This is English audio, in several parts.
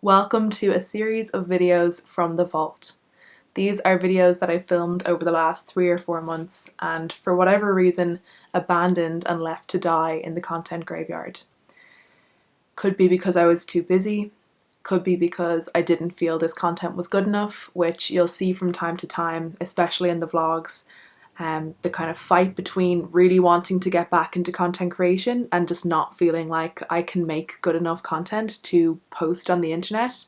Welcome to a series of videos from the vault. These are videos that I filmed over the last 3 or 4 months and for whatever reason abandoned and left to die in the content graveyard. Could be because I was too busy, could be because I didn't feel this content was good enough, which you'll see from time to time, especially in the vlogs. The kind of fight between really wanting to get back into content creation and just not feeling like I can make good enough content to post on the internet.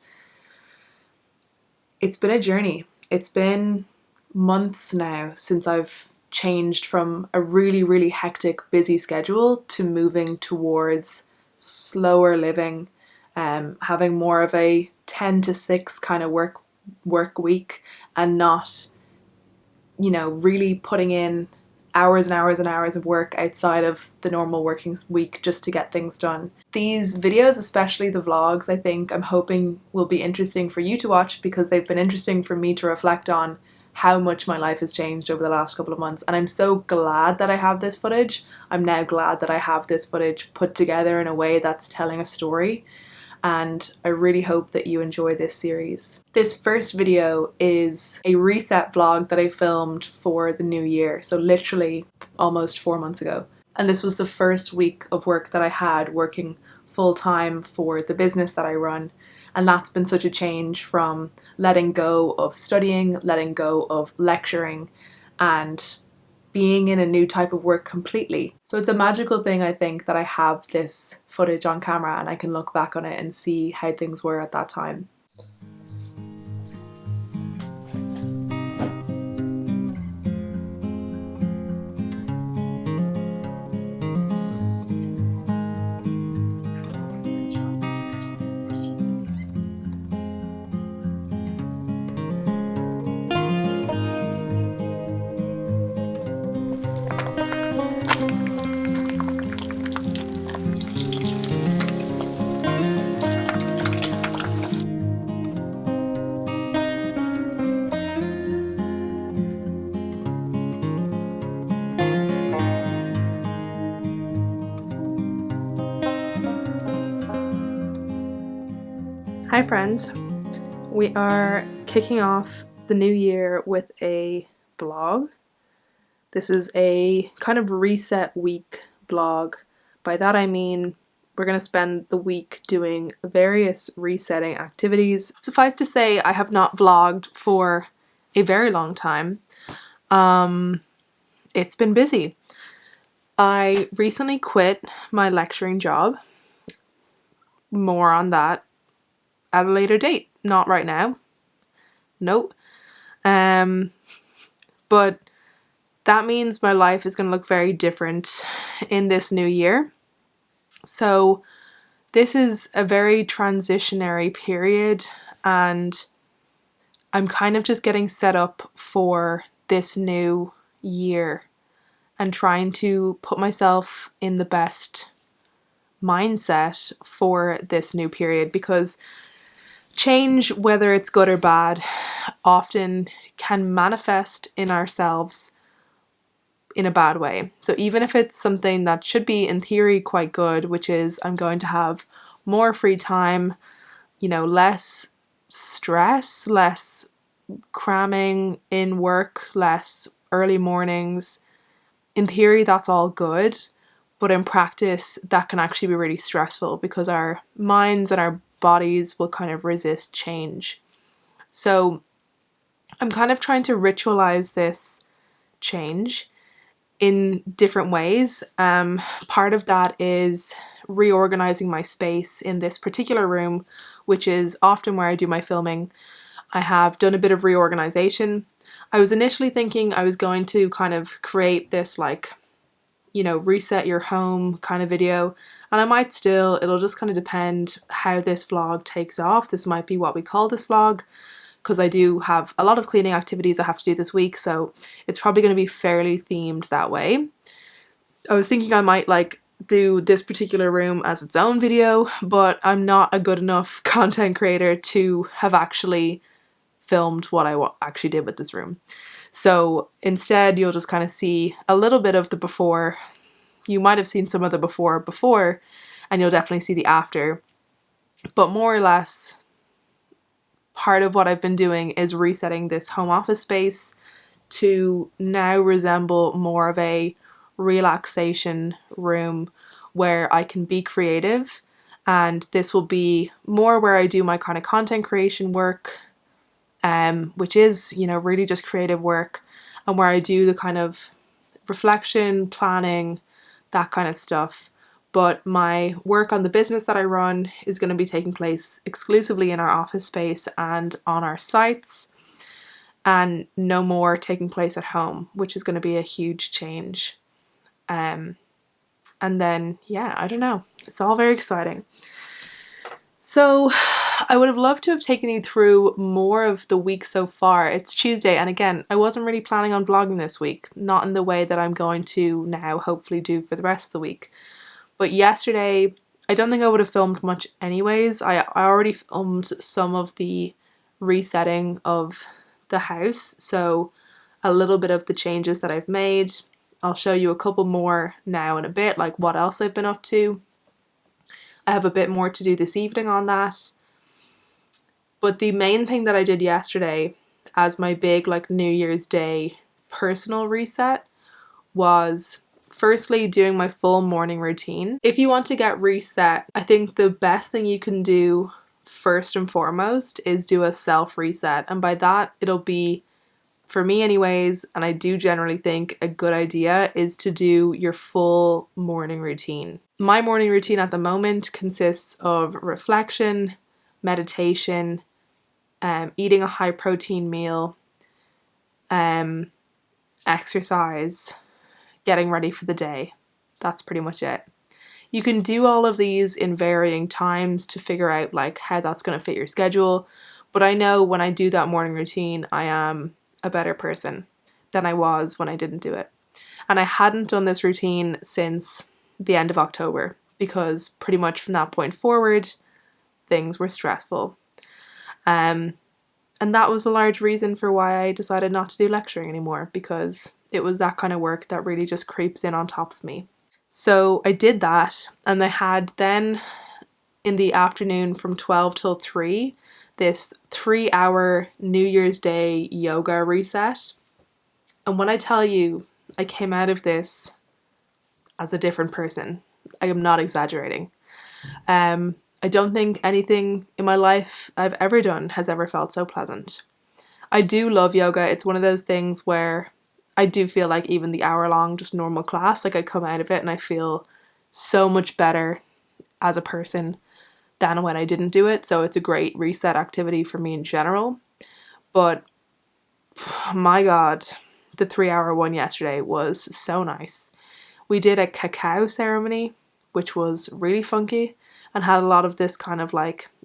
It's been a journey. It's been months now since I've changed from a really hectic, busy schedule to moving towards slower living, having more of a 10 to 6 kind of work week and not really putting in hours and hours and hours of work outside of the normal working week just to get things done. These videos, especially the vlogs, I'm hoping will be interesting for you to watch because they've been interesting for me to reflect on how much my life has changed over the last couple of months. And I'm so glad that I have this footage. I'm now glad that I have this footage put together in a way that's telling a story. And I really hope that you enjoy this series. This first video is a reset vlog that I filmed for the new year, so literally almost 4 months ago. And this was the first week of work that I had working full-time for the business that I run. And that's been such a change from letting go of studying, letting go of lecturing, and being in a new type of work completely. So it's a magical thing, I think, that I have this footage on camera and I can look back on it and see how things were at that time. Hi friends, we are kicking off the new year with a vlog. This is a kind of reset week vlog. By that I mean we're going to spend the week doing various resetting activities. Suffice to say, I have not vlogged for a very long time. It's been busy. I recently quit my lecturing job. More on that at a later date. Not right now. Nope. But that means my life is going to look very different in this new year. So this is a very transitionary period and I'm kind of just getting set up for this new year and trying to put myself in the best mindset for this new period, because change, whether it's good or bad, often can manifest in ourselves in a bad way. So even if it's something that should be in theory quite good, which is I'm going to have more free time, less stress, less cramming in work, less early mornings. In theory, that's all good, but in practice, that can actually be really stressful because our minds and our bodies will kind of resist change. So I'm kind of trying to ritualize this change in different ways. Part of that is reorganizing my space in this particular room, which is often where I do my filming. I have done a bit of reorganization. I was initially thinking I was going to kind of create this reset your home kind of video, and I might still, it'll just kind of depend how this vlog takes off. This might be what we call this vlog, because I do have a lot of cleaning activities I have to do this week, so it's probably going to be fairly themed that way. I was thinking I might do this particular room as its own video, but I'm not a good enough content creator to have actually filmed what I actually did with this room. So instead, you'll just kind of see a little bit of the before. You might have seen some of the before, and you'll definitely see the after. But more or less, part of what I've been doing is resetting this home office space to now resemble more of a relaxation room where I can be creative. And this will be more where I do my kind of content creation work, which is, really just creative work, and where I do the kind of reflection, planning, that kind of stuff. But my work on the business that I run is going to be taking place exclusively in our office space and on our sites, and no more taking place at home, which is going to be a huge change. And then, yeah, I don't know. It's all very exciting. So I would have loved to have taken you through more of the week so far. It's Tuesday, and again, I wasn't really planning on vlogging this week, not in the way that I'm going to now hopefully do for the rest of the week. But yesterday, I don't think I would have filmed much anyways. I already filmed some of the resetting of the house, so a little bit of the changes that I've made. I'll show you a couple more now in a bit, like what else I've been up to. I have a bit more to do this evening on that. But the main thing that I did yesterday as my big New Year's Day personal reset was firstly doing my full morning routine. If you want to get reset, I think the best thing you can do first and foremost is do a self reset. And by that, it'll be, for me anyways, and I do generally think a good idea is to do your full morning routine. My morning routine at the moment consists of reflection, meditation, eating a high protein meal, exercise, getting ready for the day. That's pretty much it. You can do all of these in varying times to figure out how that's going to fit your schedule. But I know when I do that morning routine, I am a better person than I was when I didn't do it. And I hadn't done this routine since the end of October because pretty much from that point forward, things were stressful. And that was a large reason for why I decided not to do lecturing anymore, because it was that kind of work that really just creeps in on top of me. So I did that, and I had then in the afternoon from 12 till 3 this 3-hour New Year's Day yoga reset. And when I tell you I came out of this as a different person, I am not exaggerating. I don't think anything in my life I've ever done has ever felt so pleasant. I do love yoga. It's one of those things where I do feel like even the hour-long just normal class, I come out of it and I feel so much better as a person than when I didn't do it. So it's a great reset activity for me in general. But my God, the 3-hour one yesterday was so nice. We did a cacao ceremony, which was really funky and had a lot of this kind of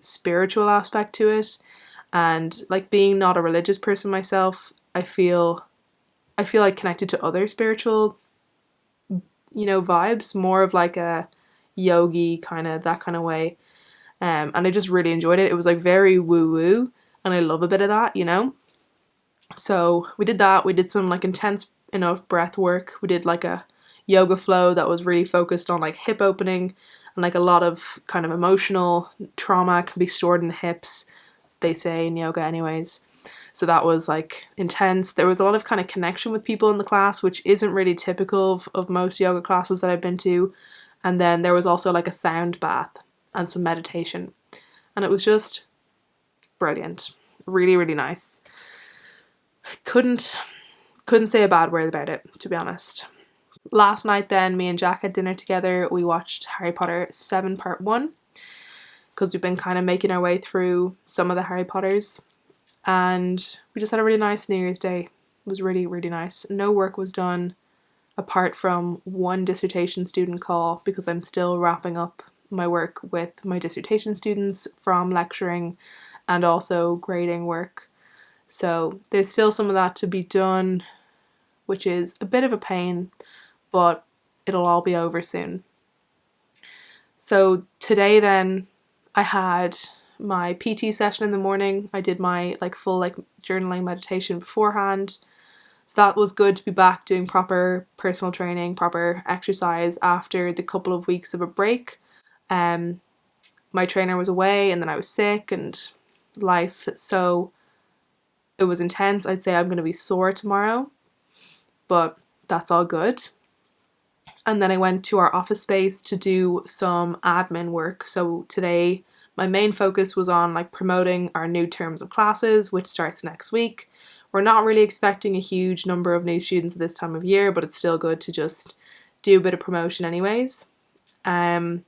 spiritual aspect to it. And being not a religious person myself, I feel connected to other spiritual, vibes, more of a yogi kind of, that kind of way. And I just really enjoyed it. It was very woo-woo, and I love a bit of that, So we did that. We did some intense enough breath work. We did a yoga flow that was really focused on hip opening, and a lot of kind of emotional trauma can be stored in the hips, they say in yoga anyways. So that was intense. There was a lot of kind of connection with people in the class, which isn't really typical of most yoga classes that I've been to. And then there was also a sound bath and some meditation. And it was just brilliant. Really, really nice. Couldn't say a bad word about it, to be honest. Last night then, me and Jack had dinner together. We watched Harry Potter 7 Part 1 because we've been kind of making our way through some of the Harry Potters. And we just had a really nice New Year's Day. It was really, really nice. No work was done apart from one dissertation student call because I'm still wrapping up my work with my dissertation students from lecturing and also grading work. So there's still some of that to be done, which is a bit of a pain, but it'll all be over soon. So today then I had my PT session in the morning. I did my full journaling meditation beforehand. So that was good to be back doing proper personal training, proper exercise after the couple of weeks of a break. My trainer was away and then I was sick and life. So it was intense. I'd say I'm going to be sore tomorrow, but that's all good. And then I went to our office space to do some admin work. So today my main focus was on like promoting our new terms of classes, which starts next week. We're not really expecting a huge number of new students at this time of year, but it's still good to just do a bit of promotion anyways. And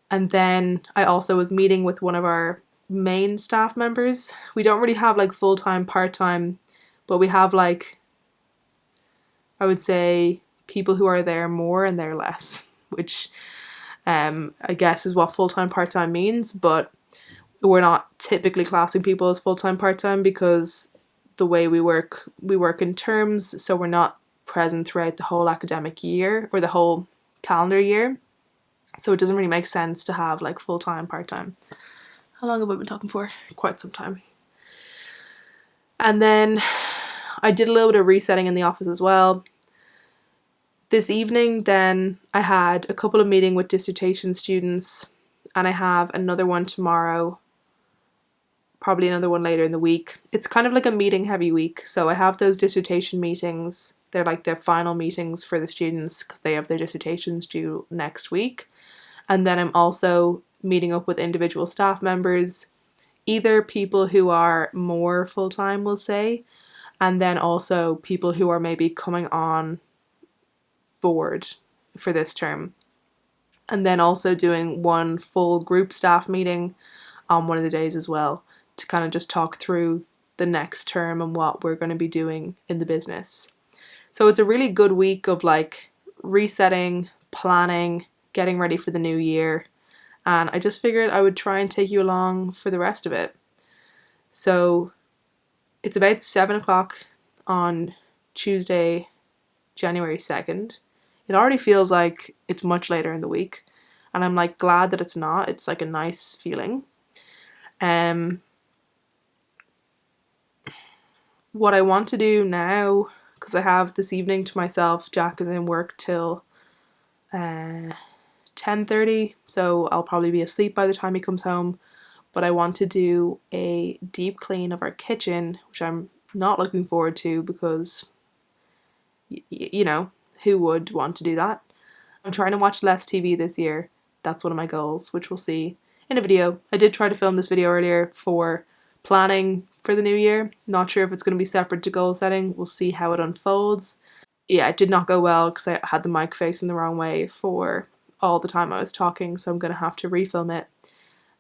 then I also was meeting with one of our main staff members. We don't really have like full-time, part-time, but we have like, I would say, people who are there more and there less, which I guess is what full-time, part-time means, but we're not typically classing people as full-time, part-time because the way we work in terms, so we're not present throughout the whole academic year or the whole calendar year. So it doesn't really make sense to have like full-time, part-time. How long have I been talking for? Quite some time. And then I did a little bit of resetting in the office as well. This evening then I had a couple of meetings with dissertation students, and I have another one tomorrow, probably another one later in the week. It's kind of like a meeting heavy week. So I have those dissertation meetings. They're like the final meetings for the students because they have their dissertations due next week. And then I'm also meeting up with individual staff members, either people who are more full-time, we'll say, and then also people who are maybe coming on board for this term. And then also doing one full group staff meeting on one of the days as well to kind of just talk through the next term and what we're going to be doing in the business. So it's a really good week of like resetting, planning, getting ready for the new year. And I just figured I would try and take you along for the rest of it. So it's about 7 o'clock on Tuesday, January 2nd. It already feels like it's much later in the week. And I'm like glad that it's not. It's like a nice feeling. What I want to do now, because I have this evening to myself, Jack is in work till 10:30, so I'll probably be asleep by the time he comes home. But I want to do a deep clean of our kitchen, which I'm not looking forward to because, you know, who would want to do that? I'm trying to watch less TV this year. That's one of my goals, which we'll see in a video. I did try to film this video earlier for planning for the new year. Not sure if it's going to be separate to goal setting. We'll see how it unfolds. Yeah, it did not go well because I had the mic facing the wrong way for all the time I was talking, so I'm going to have to refilm it.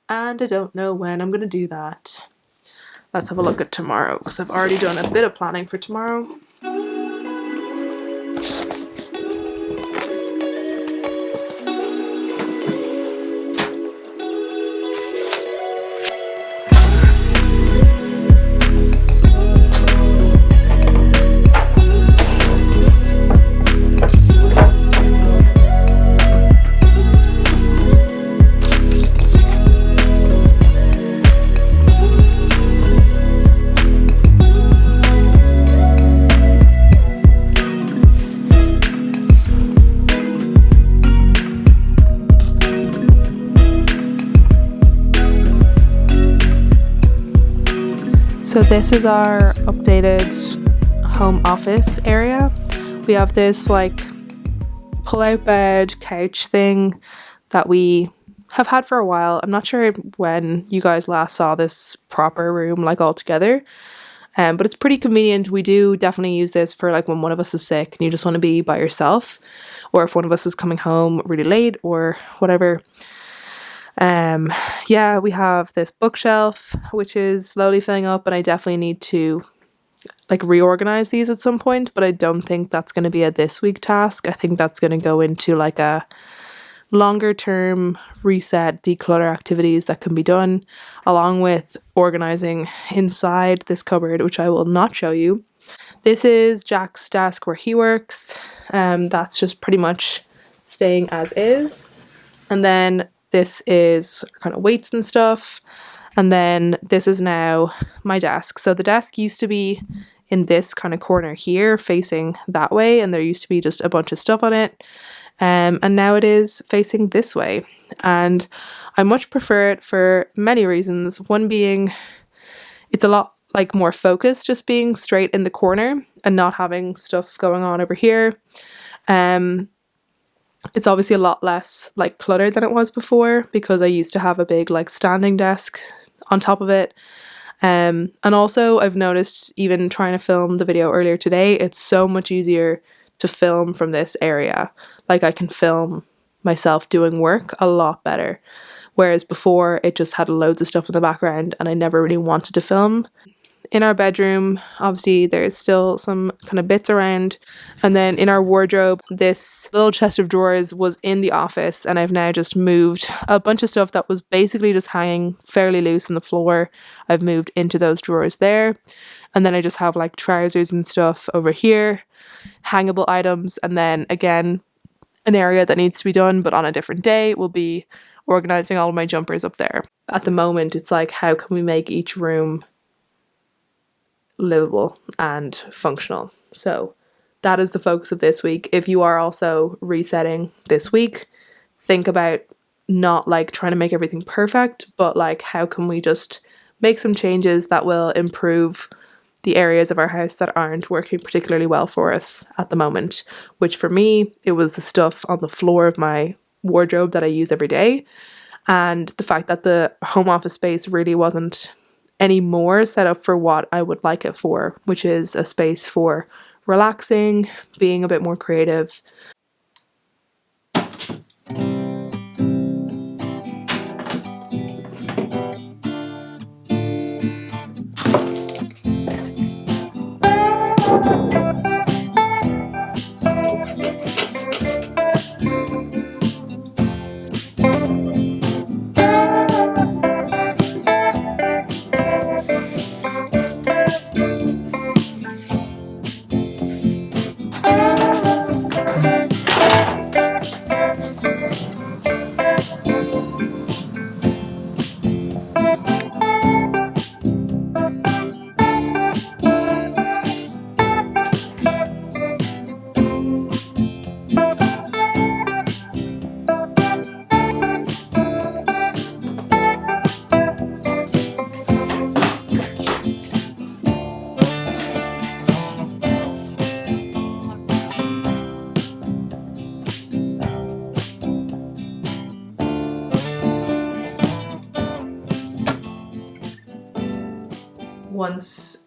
And I don't know when I'm going to do that. Let's have a look at tomorrow because I've already done a bit of planning for tomorrow. So this is our updated home office area. We have this like pull-out bed couch thing that we have had for a while. I'm not sure when you guys last saw this proper room like all together, but it's pretty convenient. We do definitely use this for like when one of us is sick and you just want to be by yourself, or if one of us is coming home really late or whatever. Yeah, we have this bookshelf which is slowly filling up, and I definitely need to like reorganize these at some point, but I don't think that's going to be a this week task. I think that's going to go into like a longer term reset, declutter activities that can be done, along with organizing inside this cupboard, which I will not show you. This is Jack's desk where he works. That's just pretty much staying as is. And then this is kind of weights and stuff. And then this is now my desk. So the desk used to be in this kind of corner here facing that way, and there used to be just a bunch of stuff on it. And now it is facing this way. And I much prefer it for many reasons. One being it's a lot like more focused, just being straight in the corner and not having stuff going on over here. It's obviously a lot less like cluttered than it was before because I used to have a big like standing desk on top of it. And also I've noticed even trying to film the video earlier today, it's so much easier to film from this area. Like I can film myself doing work a lot better. Whereas before it just had loads of stuff in the background and I never really wanted to film. In our bedroom, obviously there's still some kind of bits around. And then in our wardrobe, this little chest of drawers was in the office and I've now just moved a bunch of stuff that was basically just hanging fairly loose on the floor. I've moved into those drawers there. And then I just have like trousers and stuff over here, hangable items, and then again, an area that needs to be done, but on a different day will be organizing all of my jumpers up there. At the moment, it's like, how can we make each room livable and functional? So that is the focus of this week. If you are also resetting this week, think about not like trying to make everything perfect, but like how can we just make some changes that will improve the areas of our house that aren't working particularly well for us at the moment, which for me, it was the stuff on the floor of my wardrobe that I use every day. And the fact that the home office space really wasn't any more set up for what I would like it for, which is a space for relaxing, being a bit more creative.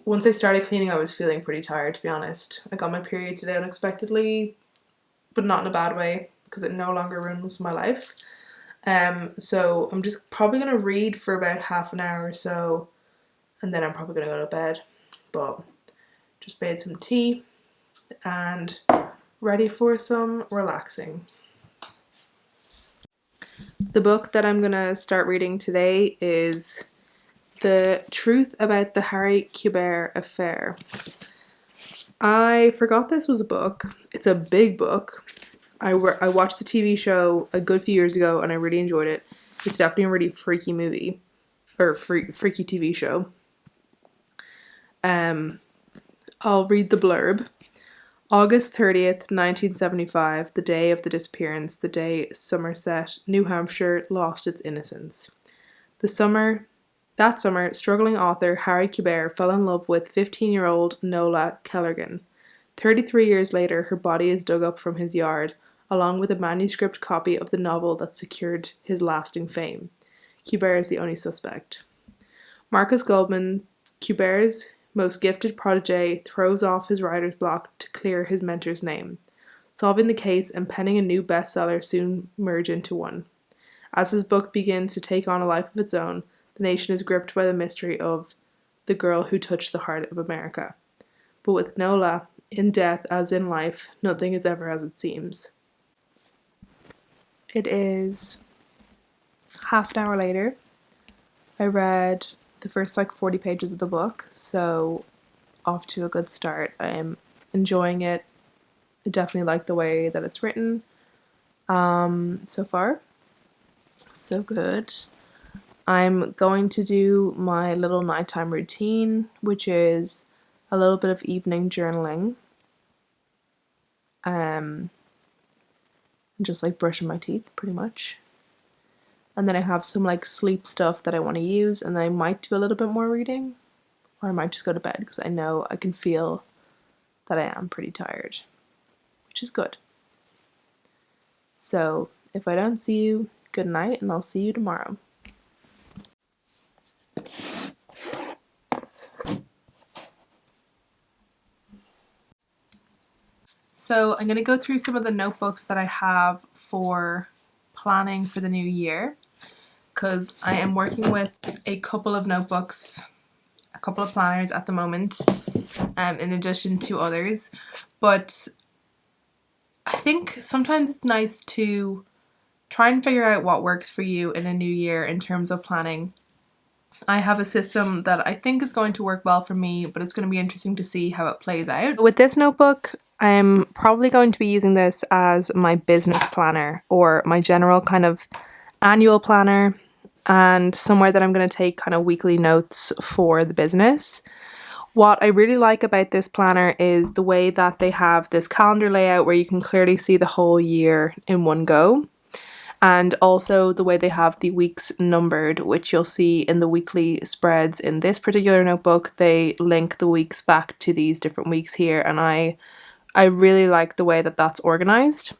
Once I started cleaning, I was feeling pretty tired, to be honest. I got my period today unexpectedly, but not in a bad way, because it no longer ruins my life. So I'm just probably gonna read for about half an hour or so, and then I'm probably gonna go to bed. But just made some tea and ready for some relaxing. The book that I'm gonna start reading today is The Truth About the Harry Kubert Affair. I forgot this was a book. It's a big book. I watched the TV show a good few years ago and I really enjoyed it. It's definitely a really freaky movie. Or freaky TV show. I'll read the blurb. August 30th, 1975, the day of the disappearance, the day Somerset, New Hampshire, lost its innocence. That summer, struggling author Harry Kubert fell in love with 15-year-old Nola Kellergan. 33 years later, her body is dug up from his yard, along with a manuscript copy of the novel that secured his lasting fame. Kubert is the only suspect. Marcus Goldman, Kubert's most gifted protege, throws off his writer's block to clear his mentor's name. Solving the case and penning a new bestseller soon merge into one. As his book begins to take on a life of its own, the nation is gripped by the mystery of the girl who touched the heart of America. But with Nola, in death as in life, nothing is ever as it seems. It is half an hour later. I read the first 40 pages of the book, so off to a good start. I'm enjoying it. I definitely like the way that it's written. So far, so good. I'm going to do my little nighttime routine, which is a little bit of evening journaling. and just like brushing my teeth pretty much. And then I have some like sleep stuff that I want to use, and then I might do a little bit more reading, or I might just go to bed because I know I can feel that I am pretty tired, which is good. So if I don't see you, good night, and I'll see you tomorrow. So I'm going to go through some of the notebooks that I have for planning for the new year, because I am working with a couple of notebooks, a couple of planners at the moment, in addition to others. But I think sometimes it's nice to try and figure out what works for you in a new year in terms of planning. I have a system that I think is going to work well for me, but it's going to be interesting to see how it plays out. With this notebook, I'm probably going to be using this as my business planner, or my general kind of annual planner, and somewhere that I'm going to take kind of weekly notes for the business. What I really like about this planner is the way that they have this calendar layout where you can clearly see the whole year in one go. And also the way they have the weeks numbered, which you'll see in the weekly spreads in this particular notebook. They link the weeks back to these different weeks here, and I really like the way that that's organized.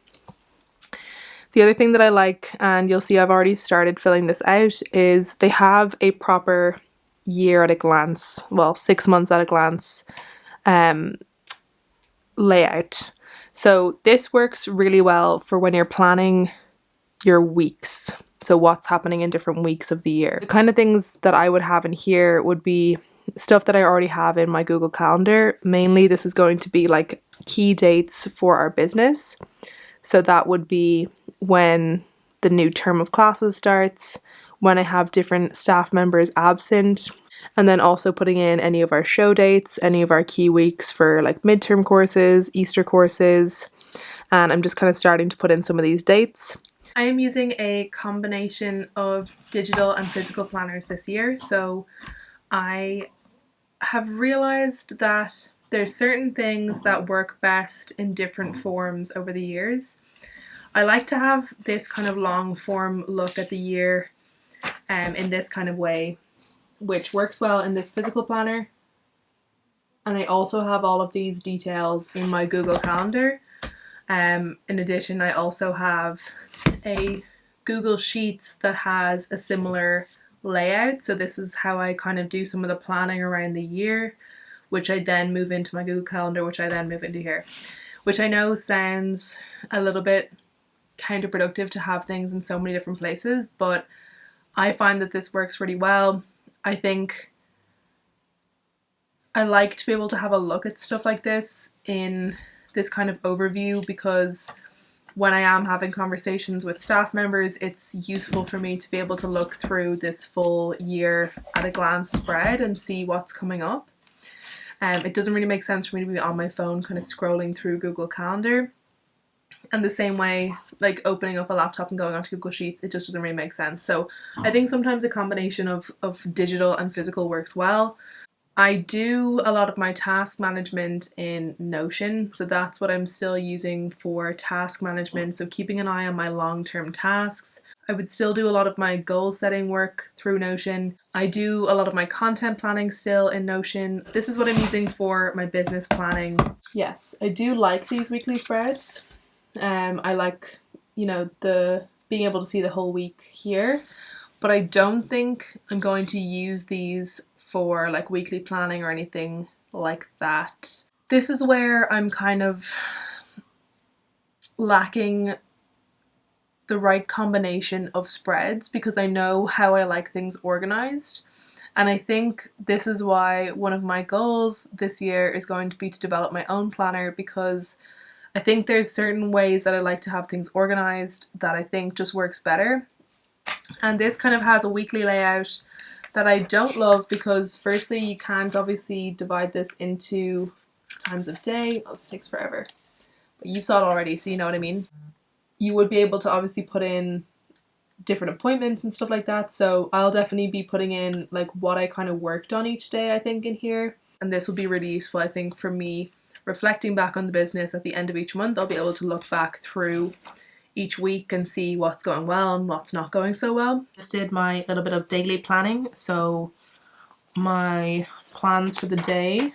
The other thing that I like, and you'll see I've already started filling this out, is they have a proper year at a glance, well, 6 months at a glance layout. So this works really well for when you're planning your weeks. So what's happening in different weeks of the year. The kind of things that I would have in here would be stuff that I already have in my Google Calendar. Mainly this is going to be like key dates for our business. So that would be when the new term of classes starts, when I have different staff members absent, and then also putting in any of our show dates, any of our key weeks for like midterm courses, Easter courses, and I'm just kind of starting to put in some of these dates. I am using a combination of digital and physical planners this year, so I have realized that there's certain things that work best in different forms over the years. I like to have this kind of long form look at the year in this kind of way, which works well in this physical planner. And I also have all of these details in my Google Calendar. In addition, I also have a Google Sheets that has a similar layout. So this is how I kind of do some of the planning around the year, which I then move into my Google Calendar, which I then move into here, which I know sounds a little bit counterproductive to have things in so many different places, but I find that this works really well. I think I like to be able to have a look at stuff like this in this kind of overview, because when I am having conversations with staff members, it's useful for me to be able to look through this full year at a glance spread and see what's coming up. It doesn't really make sense for me to be on my phone kind of scrolling through Google Calendar. And the same way, like opening up a laptop and going onto Google Sheets, it just doesn't really make sense. So I think sometimes a combination of digital and physical works well. I do a lot of my task management in Notion, so that's what I'm still using for task management, so keeping an eye on my long-term tasks. I would still do a lot of my goal setting work through Notion. I do a lot of my content planning still in Notion. This is what I'm using for my business planning. Yes, I do like these weekly spreads. I like, the being able to see the whole week here, but I don't think I'm going to use these for like weekly planning or anything like that. This is where I'm kind of lacking the right combination of spreads, because I know how I like things organized. And I think this is why one of my goals this year is going to be to develop my own planner, because I think there's certain ways that I like to have things organized that I think just works better. And this kind of has a weekly layout that I don't love, because firstly you can't obviously divide this into times of day. Oh, this takes forever. But you saw it already, so you know what I mean. You would be able to obviously put in different appointments and stuff like that. So I'll definitely be putting in like what I kind of worked on each day, I think, in here. And this will be really useful, I think, for me reflecting back on the business at the end of each month. I'll be able to look back through each week and see what's going well and what's not going so well. Just did my little bit of daily planning. So my plans for the day,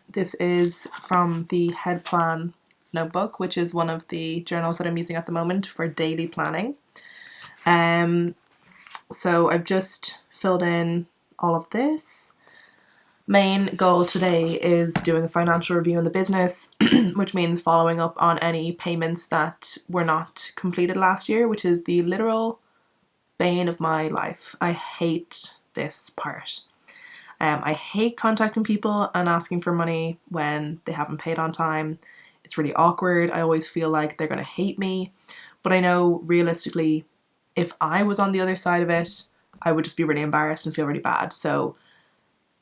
this is from the Head Plan notebook, which is one of the journals that I'm using at the moment for daily planning. So I've just filled in all of this. Main goal today is doing a financial review in the business, which means following up on any payments that were not completed last year, which is the literal bane of my life. I hate this part. I hate contacting people and asking for money when they haven't paid on time. It's really awkward. I always feel like they're going to hate me. But I know realistically, if I was on the other side of it, I would just be really embarrassed and feel really bad. So,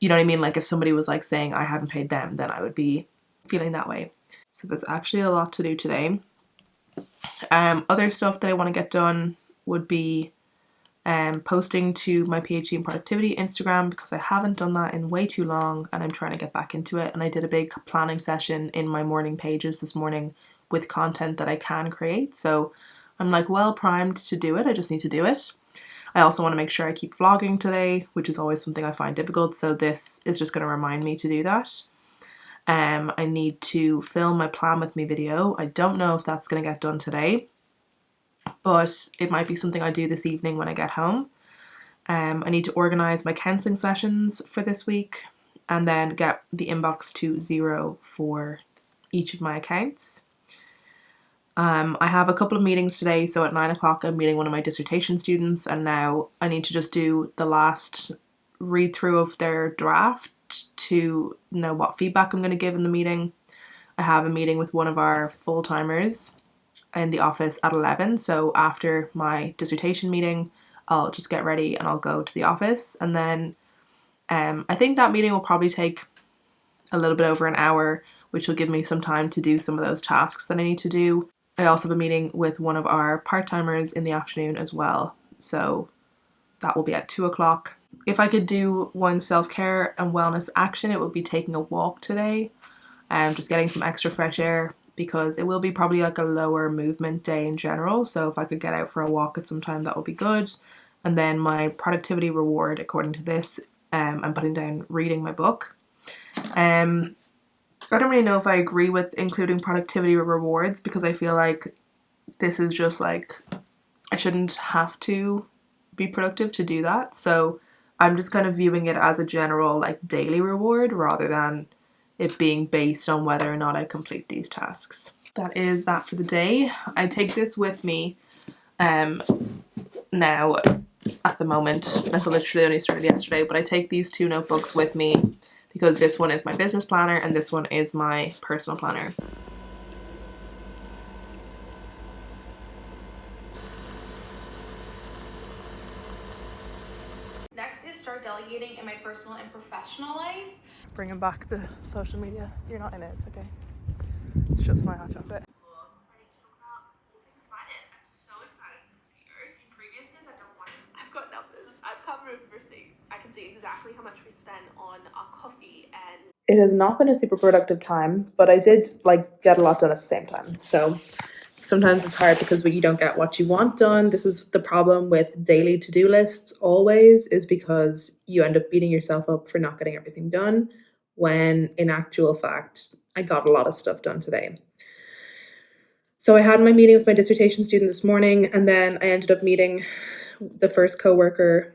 you know what I mean? Like if somebody was like saying I hadn't paid them, then I would be feeling that way. So there's actually a lot to do today. Other stuff that I want to get done would be posting to my PhD in productivity Instagram, because I haven't done that in way too long and I'm trying to get back into it. And I did a big planning session in my morning pages this morning with content that I can create. So I'm like well primed to do it. I just need to do it. I also want to make sure I keep vlogging today, which is always something I find difficult. So this is just going to remind me to do that. I need to film my plan with me video. I don't know if that's going to get done today, but it might be something I do this evening when I get home. I need to organise my counselling sessions for this week and then get the inbox to 0 for each of my accounts. I have a couple of meetings today, so at 9 o'clock I'm meeting one of my dissertation students, and now I need to just do the last read through of their draft to know what feedback I'm going to give in the meeting. I have a meeting with one of our full-timers in the office at 11, so after my dissertation meeting I'll just get ready and I'll go to the office, and then I think that meeting will probably take a little bit over an hour, which will give me some time to do some of those tasks that I need to do. I also have a meeting with one of our part-timers in the afternoon as well, so that will be at 2 o'clock. If I could do one self-care and wellness action, it would be taking a walk today, just getting some extra fresh air, because it will be probably like a lower movement day in general. So if I could get out for a walk at some time, that would be good. And then my productivity reward, according to this, I'm putting down reading my book. I don't really know if I agree with including productivity rewards, because I feel like this is just like, I shouldn't have to be productive to do that. So I'm just kind of viewing it as a general like daily reward rather than it being based on whether or not I complete these tasks. That is that for the day. I take this with me now at the moment. I've literally only started yesterday, but I take these two notebooks with me because this one is my business planner and this one is my personal planner. Next is start delegating in my personal and professional life. Bringing back the social media. You're not in it, it's okay. It's just my hot chocolate. I've got numbers. I've covered receipts. I can see exactly how much we spend on our coffee and It has not been a super productive time, but I did like get a lot done at the same time. So sometimes it's hard because you don't get what you want done. This is the problem with daily to-do lists always, is because you end up beating yourself up for not getting everything done, when in actual fact, I got a lot of stuff done today. So I had my meeting with my dissertation student this morning, and then I ended up meeting the first coworker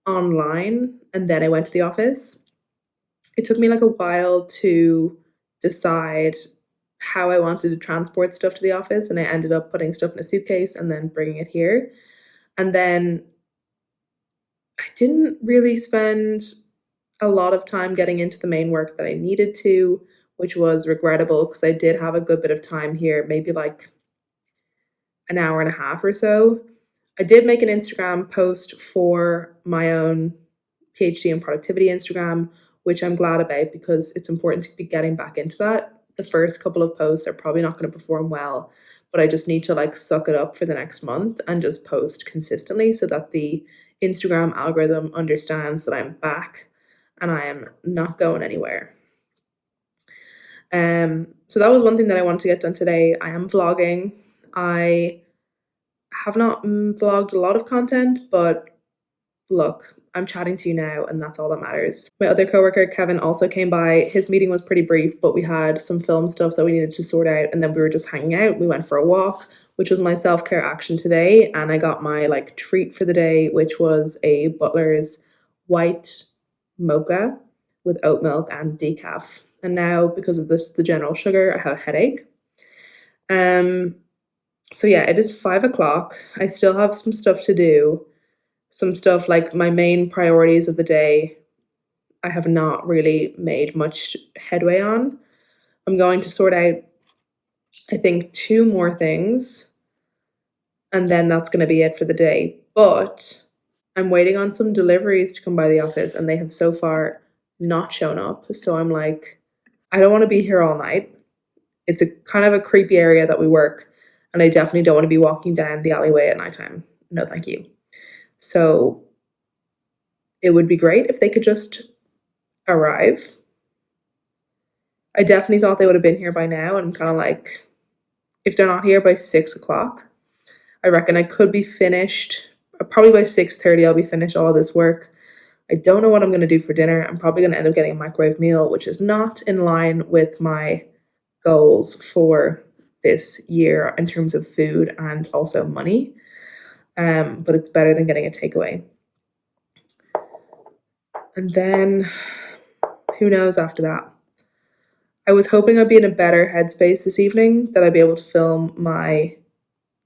online, and then I went to the office. It took me like a while to decide how I wanted to transport stuff to the office, and I ended up putting stuff in a suitcase and then bringing it here. And then I didn't really spend a lot of time getting into the main work that I needed to, which was regrettable because I did have a good bit of time here, maybe like an hour and a half or so. I did make an Instagram post for my own PhD in productivity Instagram, which I'm glad about because it's important to be getting back into that. The first couple of posts are probably not going to perform well, but I just need to like suck it up for the next month and just post consistently so that the Instagram algorithm understands that I'm back and I am not going anywhere. So that was one thing that I wanted to get done today. I am vlogging. I have not vlogged a lot of content, but look, I'm chatting to you now, and that's all that matters. My other coworker, Kevin, also came by. His meeting was pretty brief, but we had some film stuff that we needed to sort out, and then we were just hanging out. We went for a walk, which was my self-care action today, and I got my like treat for the day, which was a Butler's white mocha with oat milk and decaf. And now, because of this, the general sugar, I have a headache. Um, so yeah, it is 5 o'clock. I still have some stuff to do. Some stuff like my main priorities of the day, I have not really made much headway on. I'm going to sort out, I think, two more things, and then that's going to be it for the day. But I'm waiting on some deliveries to come by the office, and they have so far not shown up. So I'm like, I don't want to be here all night. It's a kind of a creepy area that we work, and I definitely don't want to be walking down the alleyway at nighttime. No, thank you. So it would be great if they could just arrive. I definitely thought they would have been here by now, and I'm kind of like, if they're not here by 6 o'clock, I reckon I could be finished. Probably by 6:30, I'll be finished all of this work. I don't know what I'm going to do for dinner. I'm probably going to end up getting a microwave meal, which is not in line with my goals for this year in terms of food and also money. But it's better than getting a takeaway. And then who knows after that? I was hoping I'd be in a better headspace this evening, that I'd be able to film my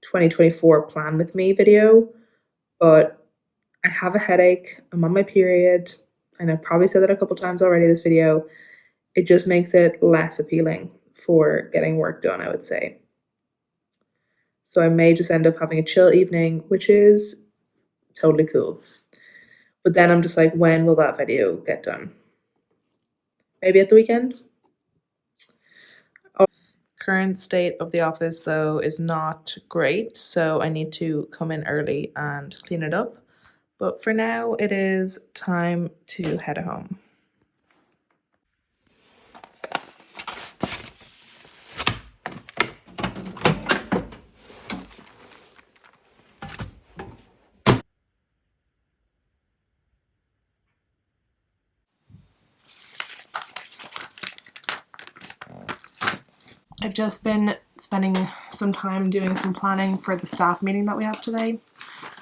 2024 plan with me video, but I have a headache. I'm on my period, and I've probably said that a couple times already in this video. It just makes it less appealing for getting work done, I would say. So I may just end up having a chill evening, which is totally cool. But then I'm just like, when will that video get done? Maybe at the weekend? Current state of the office, though, is not great, so I need to come in early and clean it up. But for now, it is time to head home. I've just been spending some time doing some planning for the staff meeting that we have today.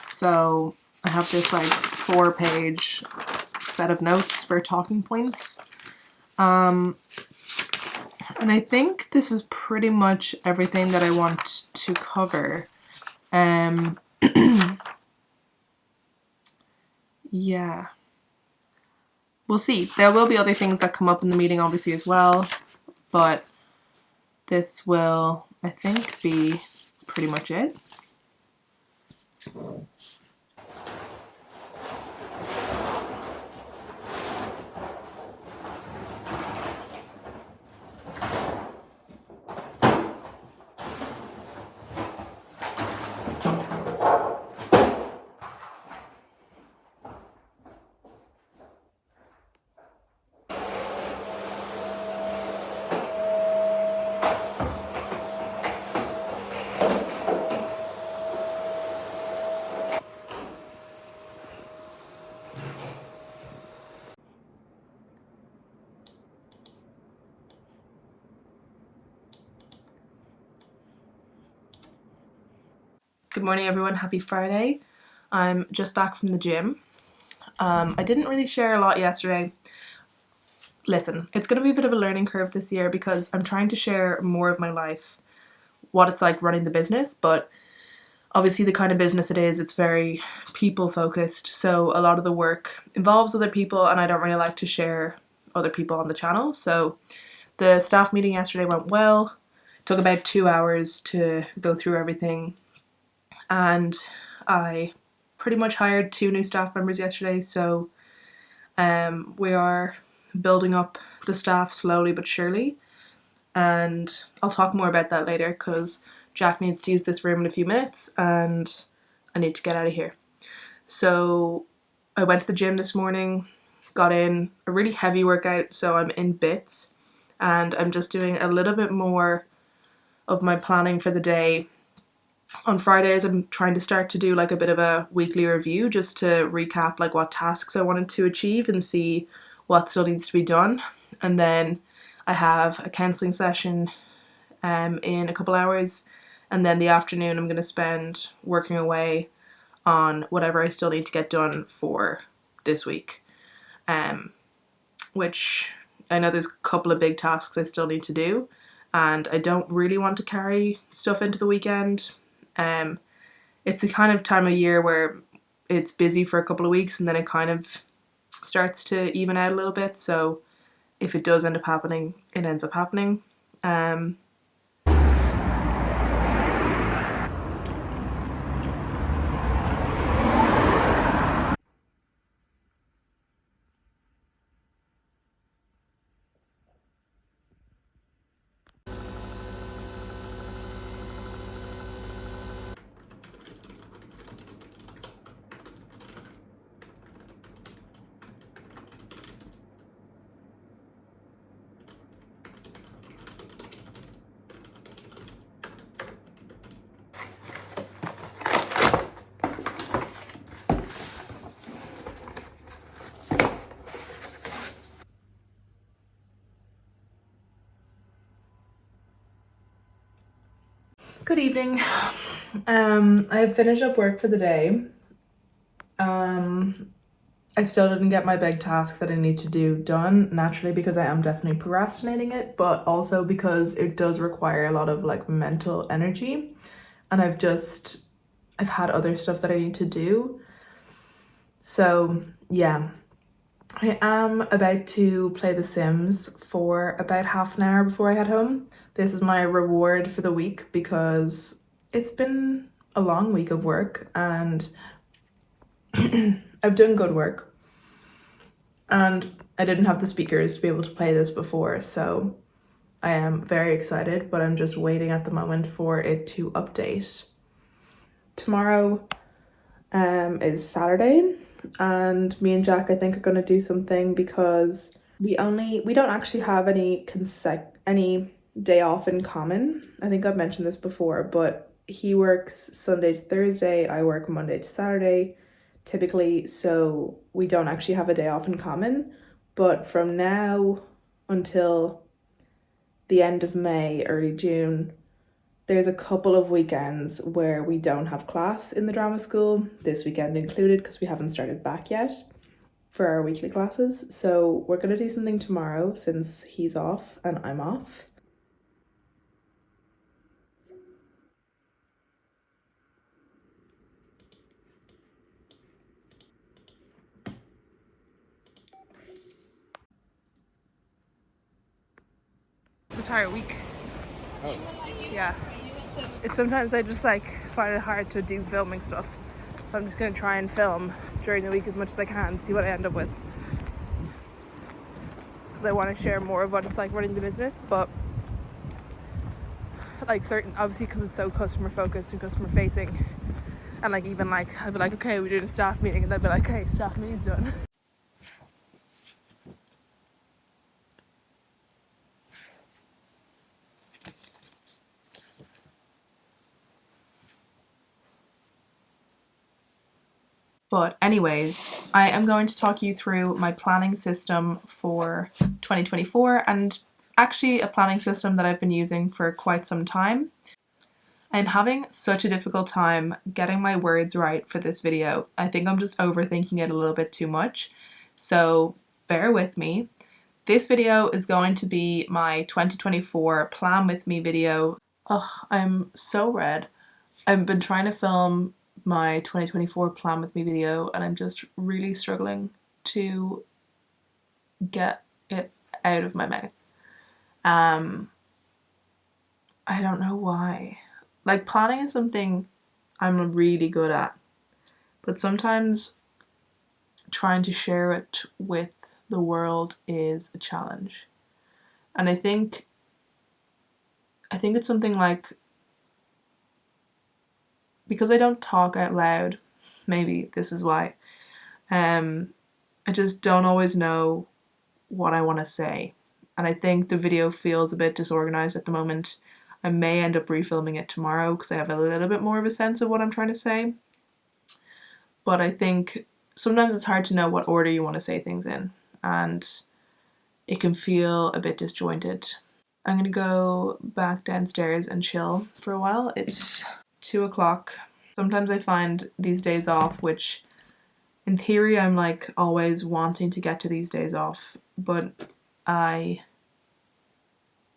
So I have this like 4-page set of notes for talking points. And I think this is pretty much everything that I want to cover. Yeah. We'll see. There will be other things that come up in the meeting, obviously, as well. But this will, I think, be pretty much it. Good morning, everyone. Happy Friday. I'm just back from the gym. I didn't really share a lot yesterday. Listen, it's going to be a bit of a learning curve this year because I'm trying to share more of my life, what it's like running the business, but obviously the kind of business it is, it's very people focused. So a lot of the work involves other people, and I don't really like to share other people on the channel. So the staff meeting yesterday went well. It took about 2 hours to go through everything. And I pretty much hired 2 new staff members yesterday, so we are building up the staff slowly but surely, and I'll talk more about that later because Jack needs to use this room in a few minutes and I need to get out of here. So I went to the gym this morning, got in a really heavy workout, so I'm in bits, and I'm just doing a little bit more of my planning for the day on Fridays I'm trying to start to do like a bit of a weekly review just to recap like what tasks I wanted to achieve and see what still needs to be done. And then I have a counselling session in a couple hours, and then the afternoon I'm going to spend working away on whatever I still need to get done for this week. Which I know there's a couple of big tasks I still need to do, and I don't really want to carry stuff into the weekend. It's the kind of time of year where it's busy for a couple of weeks and then it kind of starts to even out a little bit. So if it does end up happening, it ends up happening. Good evening. I have finished up work for the day. I still didn't get my big task that I need to do done, naturally, because I am definitely procrastinating it, but also because it does require a lot of like mental energy, and I've had other stuff that I need to do. So yeah, I am about to play The Sims for about half an hour before I head home. This is my reward for the week because it's been a long week of work and I've done good work. And I didn't have the speakers to be able to play this before, so I am very excited, but I'm just waiting at the moment for it to update. Tomorrow is Saturday, and me and Jack I think are going to do something because we don't actually have any day off in common. I think I've mentioned this before, but he works Sunday to Thursday, I work Monday to Saturday typically, so we don't actually have a day off in common. But from now until the end of May, early June, there's a couple of weekends where we don't have class in the drama school, this weekend included, because we haven't started back yet for our weekly classes. So we're going to do something tomorrow since he's off and I'm off. This entire week. Oh. Yeah. It's sometimes I just like find it hard to do filming stuff. So I'm just going to try and film during the week as much as I can, see what I end up with. Because I want to share more of what it's like running the business, but like obviously because it's so customer focused and customer facing, and like even like I'd be like, okay, we're doing a staff meeting, and they'd be like, okay, staff meeting's done. But anyways, I am going to talk you through my planning system for 2024, and actually a planning system that I've been using for quite some time. I'm having such a difficult time getting my words right for this video. I think I'm just overthinking it a little bit too much, so bear with me. This video is going to be my 2024 plan with me video. Oh, I'm so red. I've been trying to film my 2024 plan with me video and I'm just really struggling to get it out of my mouth. I don't know why. Like, planning is something I'm really good at, but sometimes trying to share it with the world is a challenge. And I think it's something like, because I don't talk out loud, maybe this is why. I just don't always know what I want to say. And I think the video feels a bit disorganized at the moment. I may end up refilming it tomorrow because I have a little bit more of a sense of what I'm trying to say. But I think sometimes it's hard to know what order you want to say things in, and it can feel a bit disjointed. I'm gonna go back downstairs and chill for a while. It's 2 o'clock. Sometimes I find these days off, which in theory I'm like always wanting to get to these days off, but I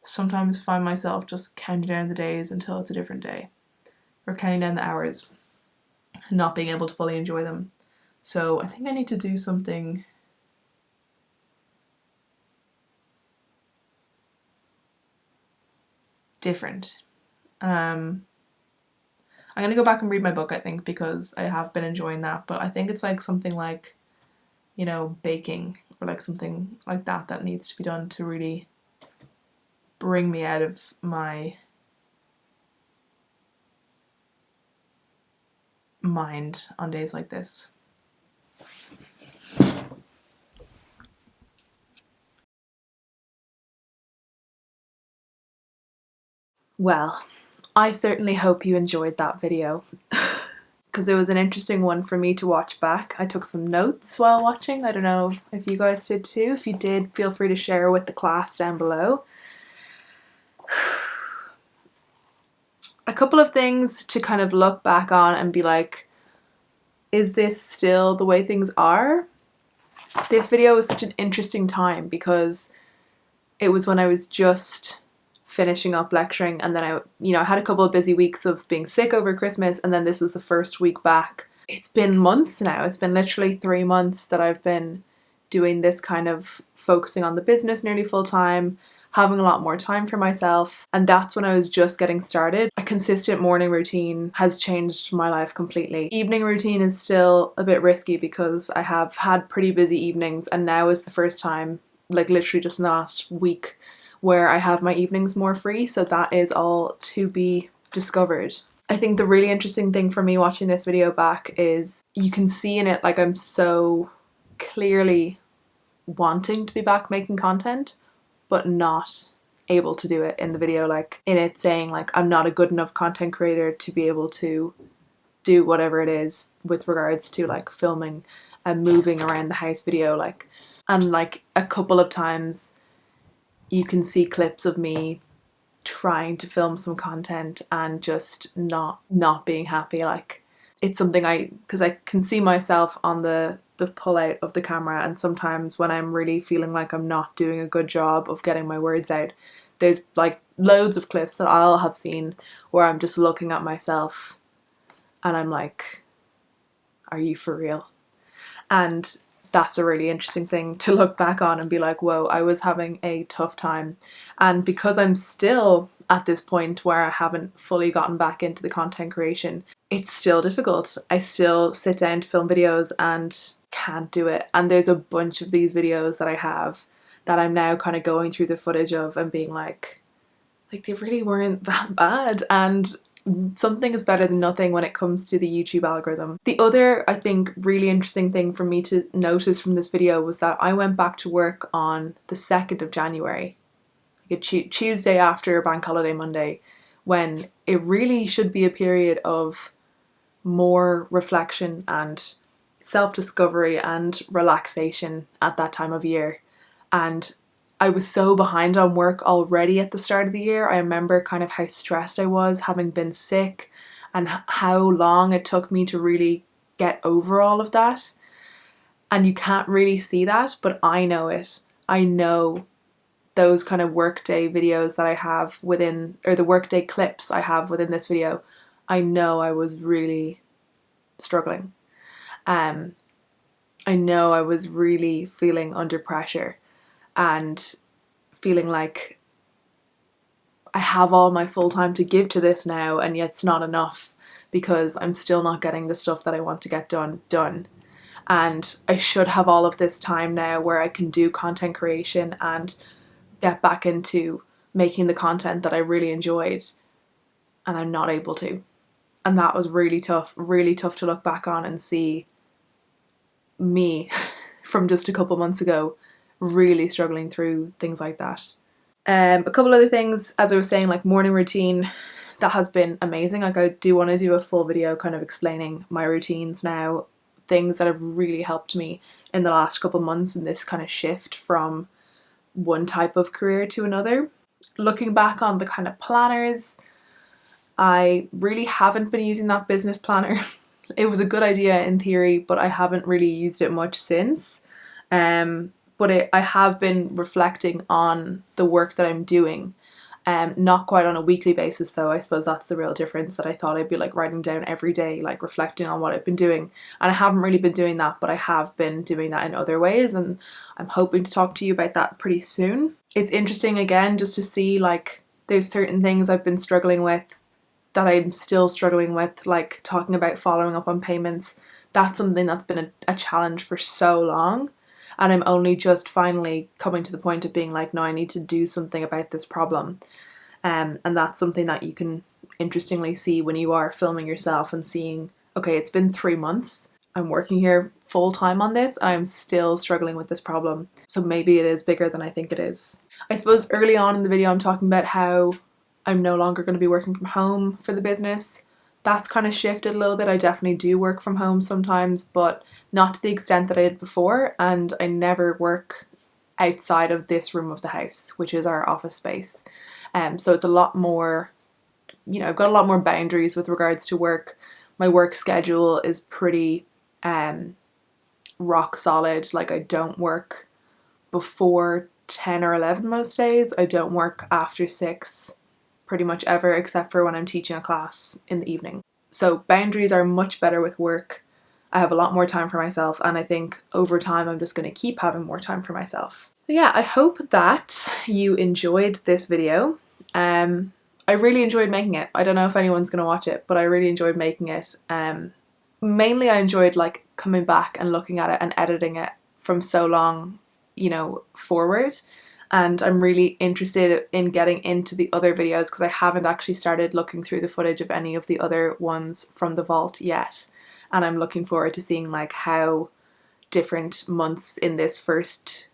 sometimes find myself just counting down the days until it's a different day, or counting down the hours and not being able to fully enjoy them. So I think I need to do something different. I'm gonna go back and read my book, I think, because I have been enjoying that, but I think it's like something like, you know, baking or like something like that that needs to be done to really bring me out of my mind on days like this. Well, I certainly hope you enjoyed that video because it was an interesting one for me to watch back. I took some notes while watching. I don't know if you guys did too. If you did, feel free to share with the class down below. A couple of things to kind of look back on and be like, is this still the way things are? This video was such an interesting time because it was when I was just finishing up lecturing, and then I had a couple of busy weeks of being sick over Christmas, and then this was the first week back. It's been months now. It's been literally 3 months that I've been doing this kind of focusing on the business nearly full time, having a lot more time for myself, and that's when I was just getting started. A consistent morning routine has changed my life completely. Evening routine is still a bit risky because I have had pretty busy evenings, and now is the first time, like literally just in the last week, where I have my evenings more free, so that is all to be discovered. I think the really interesting thing for me watching this video back is you can see in it like I'm so clearly wanting to be back making content, but not able to do it in the video, like in it saying like I'm not a good enough content creator to be able to do whatever it is with regards to like filming and moving around the house video, like, and like a couple of times you can see clips of me trying to film some content and just not being happy. Like it's something because I can see myself on the pull out of the camera, and sometimes when I'm really feeling like I'm not doing a good job of getting my words out, there's like loads of clips that I'll have seen where I'm just looking at myself and I'm like, are you for real? And that's a really interesting thing to look back on and be like, whoa, I was having a tough time. And because I'm still at this point where I haven't fully gotten back into the content creation, it's still difficult. I still sit down to film videos and can't do it. And there's a bunch of these videos that I have that I'm now kind of going through the footage of and being like they really weren't that bad. And something is better than nothing when it comes to the YouTube algorithm. The other, I think, really interesting thing for me to notice from this video was that I went back to work on the 2nd of January, like a Tuesday after Bank Holiday Monday, when it really should be a period of more reflection and self-discovery and relaxation at that time of year. And I was so behind on work already at the start of the year. I remember kind of how stressed I was having been sick and how long it took me to really get over all of that. And you can't really see that, but I know it. I know those kind of workday videos that I have within, or the workday clips I have within this video. I know I was really struggling. I know I was really feeling under pressure and feeling like I have all my full time to give to this now, and yet it's not enough because I'm still not getting the stuff that I want to get done. And I should have all of this time now where I can do content creation and get back into making the content that I really enjoyed, and I'm not able to. And that was really tough to look back on and see me from just a couple months ago really struggling through things like that. A couple other things, as I was saying, like morning routine, that has been amazing. Like I do want to do a full video kind of explaining my routines now, things that have really helped me in the last couple months in this kind of shift from one type of career to another. Looking back on the kind of planners, I really haven't been using that business planner. It was a good idea in theory, but I haven't really used it much since. But I have been reflecting on the work that I'm doing. Not quite on a weekly basis though. I suppose that's the real difference, that I thought I'd be like writing down every day, like reflecting on what I've been doing. And I haven't really been doing that, but I have been doing that in other ways, and I'm hoping to talk to you about that pretty soon. It's interesting again just to see like there's certain things I've been struggling with that I'm still struggling with, like talking about following up on payments. That's something that's been a challenge for so long. And I'm only just finally coming to the point of being like, no, I need to do something about this problem. And that's something that you can interestingly see when you are filming yourself and seeing, okay, it's been 3 months. I'm working here full time on this and I'm still struggling with this problem. So maybe it is bigger than I think it is. I suppose early on in the video, I'm talking about how I'm no longer going to be working from home for the business. That's kind of shifted a little bit. I definitely do work from home sometimes, but not to the extent that I did before. And I never work outside of this room of the house, which is our office space. So it's a lot more, I've got a lot more boundaries with regards to work. My work schedule is pretty rock solid. Like I don't work before 10 or 11 most days. I don't work after 6 pretty much ever, except for when I'm teaching a class in the evening. So boundaries are much better with work. I have a lot more time for myself, and I think over time I'm just going to keep having more time for myself. So yeah, I hope that you enjoyed this video. I really enjoyed making it. I don't know if anyone's going to watch it, but I really enjoyed making it. Mainly I enjoyed like coming back and looking at it and editing it from so long, forward. And I'm really interested in getting into the other videos because I haven't actually started looking through the footage of any of the other ones from the vault yet. And I'm looking forward to seeing like how different months in this first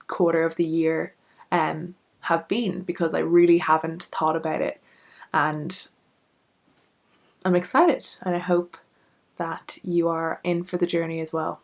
quarter of the year have been, because I really haven't thought about it. And I'm excited, and I hope that you are in for the journey as well.